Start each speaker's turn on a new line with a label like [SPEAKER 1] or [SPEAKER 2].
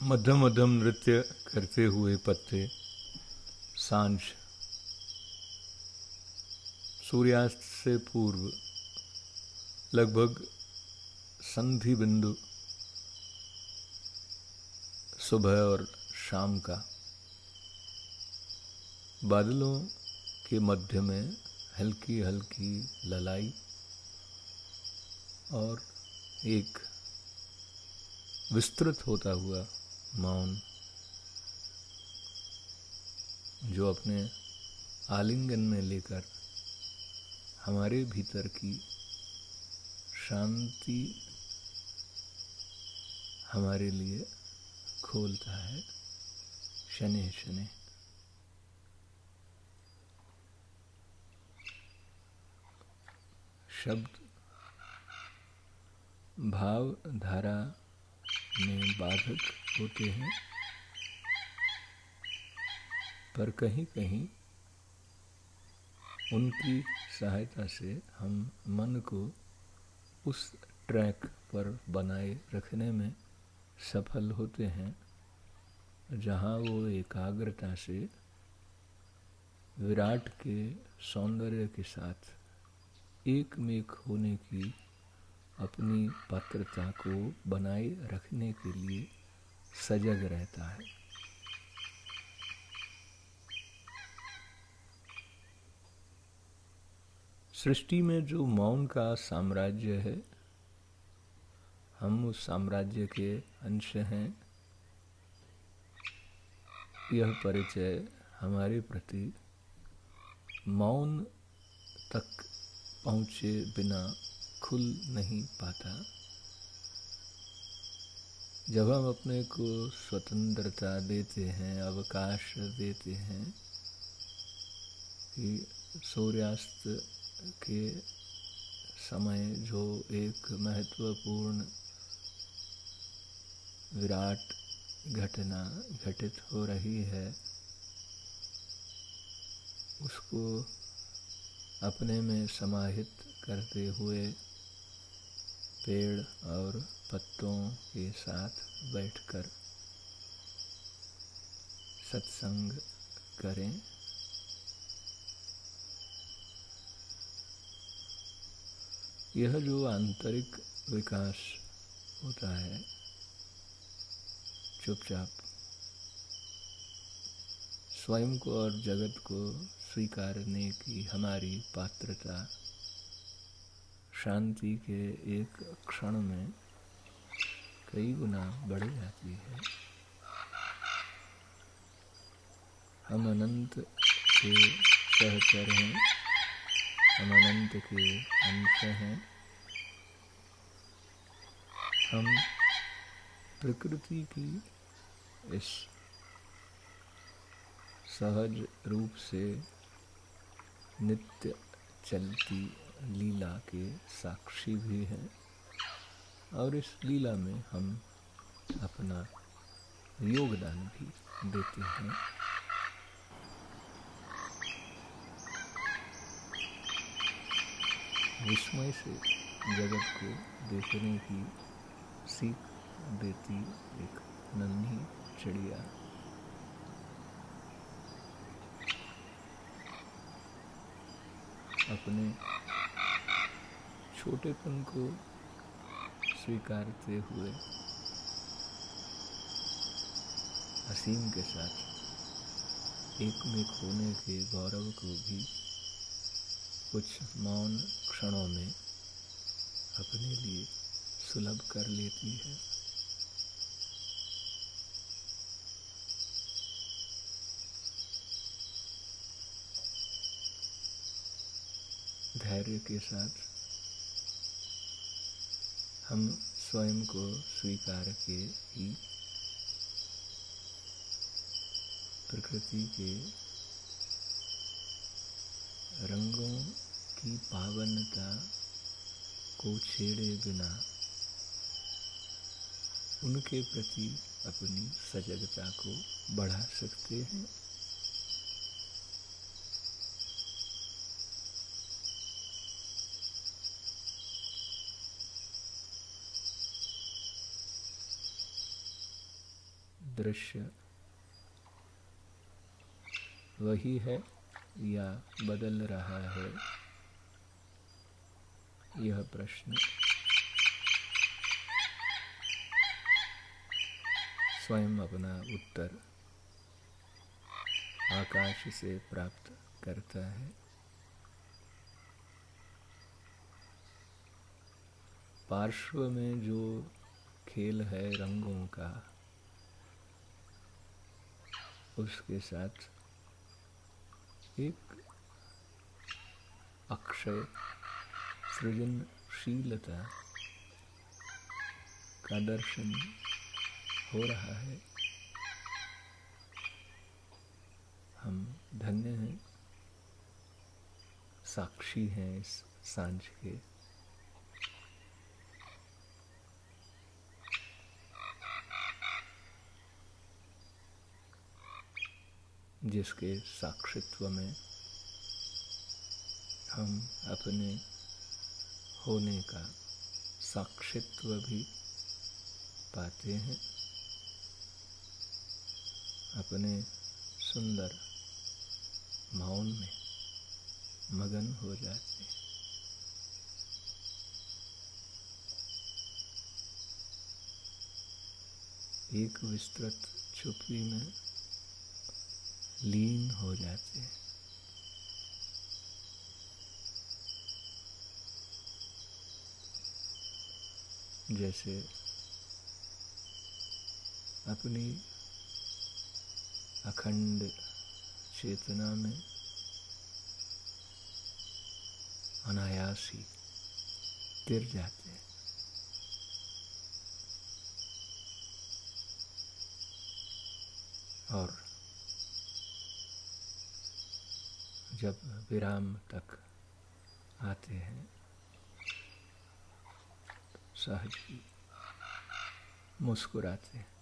[SPEAKER 1] मध्यम मध्यम नृत्य करते हुए पत्ते सांझ सूर्यास्त से पूर्व लगभग संधि बिंदु सुबह और शाम का बादलों के मध्य में हल्की हल्की ललाई और एक विस्तृत होता हुआ मौन जो अपने आलिंगन में लेकर हमारे भीतर की शांति हमारे लिए खोलता है शनि शनि। शब्द भाव धारा में बाधक होते हैं, पर कहीं कहीं उनकी सहायता से हम मन को उस ट्रैक पर बनाए रखने में सफल होते हैं जहाँ वो एकाग्रता से विराट के सौंदर्य के साथ एकमेक होने की अपनी पात्रता को बनाए रखने के लिए सजग रहता है। सृष्टि में जो मौन का साम्राज्य है, हम उस साम्राज्य के अंश हैं। यह परिचय हमारे प्रति मौन तक पहुँचे बिना खुल नहीं पाता। जब हम अपने को स्वतंत्रता देते हैं, अवकाश देते हैं कि सूर्यास्त के समय जो एक महत्वपूर्ण विराट घटना घटित हो रही है, उसको अपने में समाहित करते हुए पेड़ और पत्तों के साथ बैठकर सत्संग करें। यह जो आंतरिक विकास होता है, चुपचाप स्वयं को और जगत को स्वीकारने की हमारी पात्रता शांति के एक क्षण में कई गुना बढ़ जाती है। हम अनंत के सहचर हैं, हम अनंत के अंश हैं। हम प्रकृति की इस सहज रूप से नित्य चलती लीला के साक्षी भी हैं और इस लीला में हम अपना योगदान भी देते हैं। विस्मय से जगत को देखने की सीख देती एक नन्ही चिड़िया अपने छोटेपन को स्वीकारते हुए असीम के साथ एकमेक होने के गौरव को भी कुछ मौन क्षणों में अपने लिए सुलभ कर लेती है। धैर्य के साथ हम स्वयं को स्वीकार के ही प्रकृति के रंगों की पावनता को छेड़े बिना उनके प्रति अपनी सजगता को बढ़ा सकते हैं। दृश्य वही है या बदल रहा है, यह प्रश्न स्वयं अपना उत्तर आकाश से प्राप्त करता है। पार्श्व में जो खेल है रंगों का, उसके साथ एक अक्षय सृजनशीलता का दर्शन हो रहा है। हम धन्य हैं, साक्षी हैं इस सांझ के। जिसके साक्षित्व में हम अपने होने का साक्षित्व भी पाते हैं, अपने सुंदर मौन में मगन हो जाते हैं। एक विस्तृत चुप्पी में लीन हो जाते हैं। जैसे अपनी अखंड चेतना में अनायास ही तिर जाते हैं। और जब विराम तक आते हैं, सहज ही मुस्कुराते हैं।